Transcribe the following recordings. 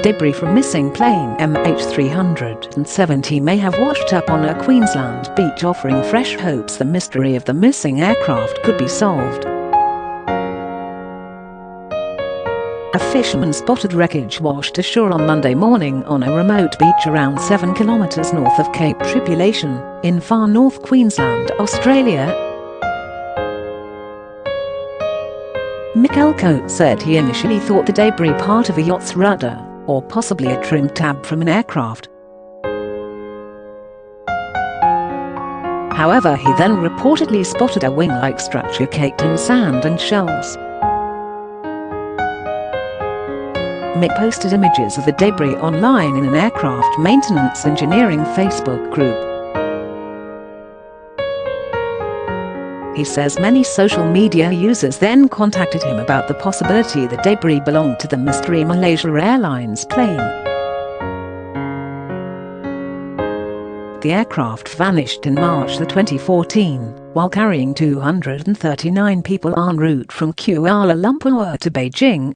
Debris from missing plane MH370 may have washed up on a Queensland beach, offering fresh hopes the mystery of the missing aircraft could be solved. A fisherman spotted wreckage washed ashore on Monday morning on a remote beach around 7 kilometres north of Cape Tribulation, in far north Queensland, Australia. Mick Elcoat said he initially thought the debris part of a yacht's rudder, or possibly a trim tab from an aircraft. However, he then reportedly spotted a wing-like structure caked in sand and shells. Mick posted images of the debris online in an aircraft maintenance engineering Facebook group. He says many social media users then contacted him about the possibility the debris belonged to the mystery Malaysia Airlines plane. The aircraft vanished in March 2014, while carrying 239 people en route from Kuala Lumpur to Beijing.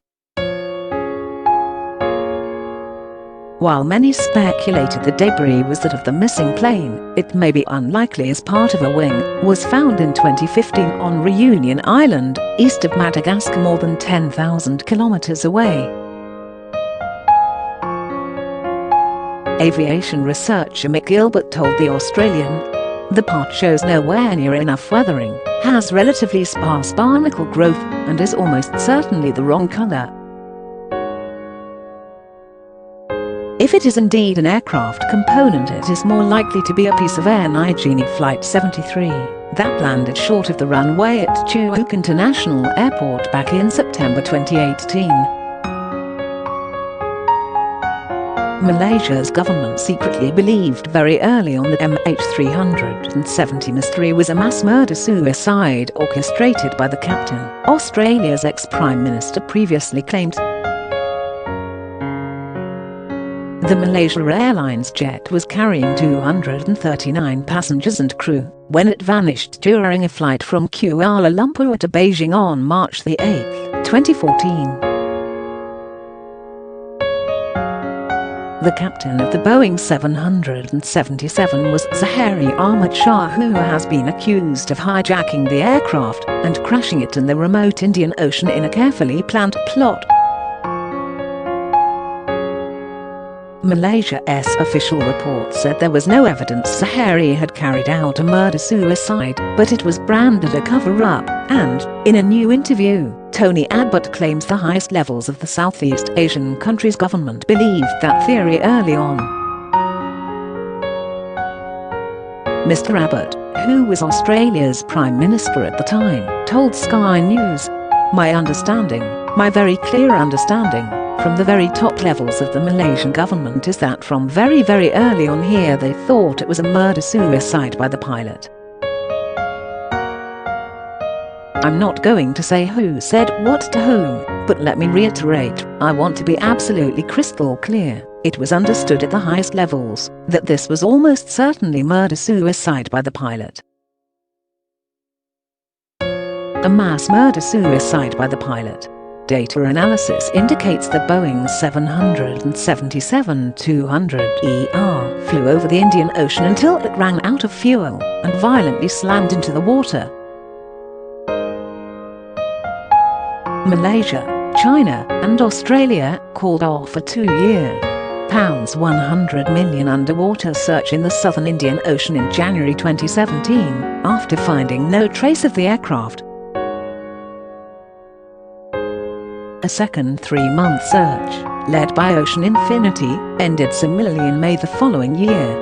While many speculated the debris was that of the missing plane, it may be unlikely, as part of a wing was found in 2015 on Reunion Island, east of Madagascar, more than 10,000 kilometers away. Aviation researcher Mick Gilbert told The Australian, "The part shows nowhere near enough weathering, has relatively sparse barnacle growth, and is almost certainly the wrong colour. If it is indeed an aircraft component, it is more likely to be a piece of Air Niugini Flight 73 that landed short of the runway at Chuuk International Airport back in September 2018. Malaysia's government secretly believed very early on that MH370 mystery was a mass murder-suicide orchestrated by the captain, Australia's ex-Prime Minister previously claimed. The Malaysia Airlines jet was carrying 239 passengers and crew when it vanished during a flight from Kuala Lumpur to Beijing on March 8, 2014. The captain of the Boeing 777 was Zahari Ahmad Shah, who has been accused of hijacking the aircraft and crashing it in the remote Indian Ocean in a carefully planned plot. Malaysia's official report said there was no evidence Zahari had carried out a murder-suicide, but it was branded a cover-up, and, in a new interview, Tony Abbott claims the highest levels of the Southeast Asian country's government believed that theory early on. Mr. Abbott, who was Australia's Prime Minister at the time, told Sky News, my very clear understanding, from the very top levels of the Malaysian government is that from very early on here they thought it was a murder-suicide by the pilot. I'm not going to say who said what to whom, but let me reiterate, I want to be absolutely crystal clear, it was understood at the highest levels that this was almost certainly murder-suicide by the pilot. A mass murder-suicide by the pilot. Data analysis indicates the Boeing 777-200ER flew over the Indian Ocean until it ran out of fuel and violently slammed into the water. Malaysia, China, and Australia called off a 2-year, £100 million underwater search in the southern Indian Ocean in January 2017 after finding no trace of the aircraft. A second 3-month search, led by Ocean Infinity, ended similarly in May the following year.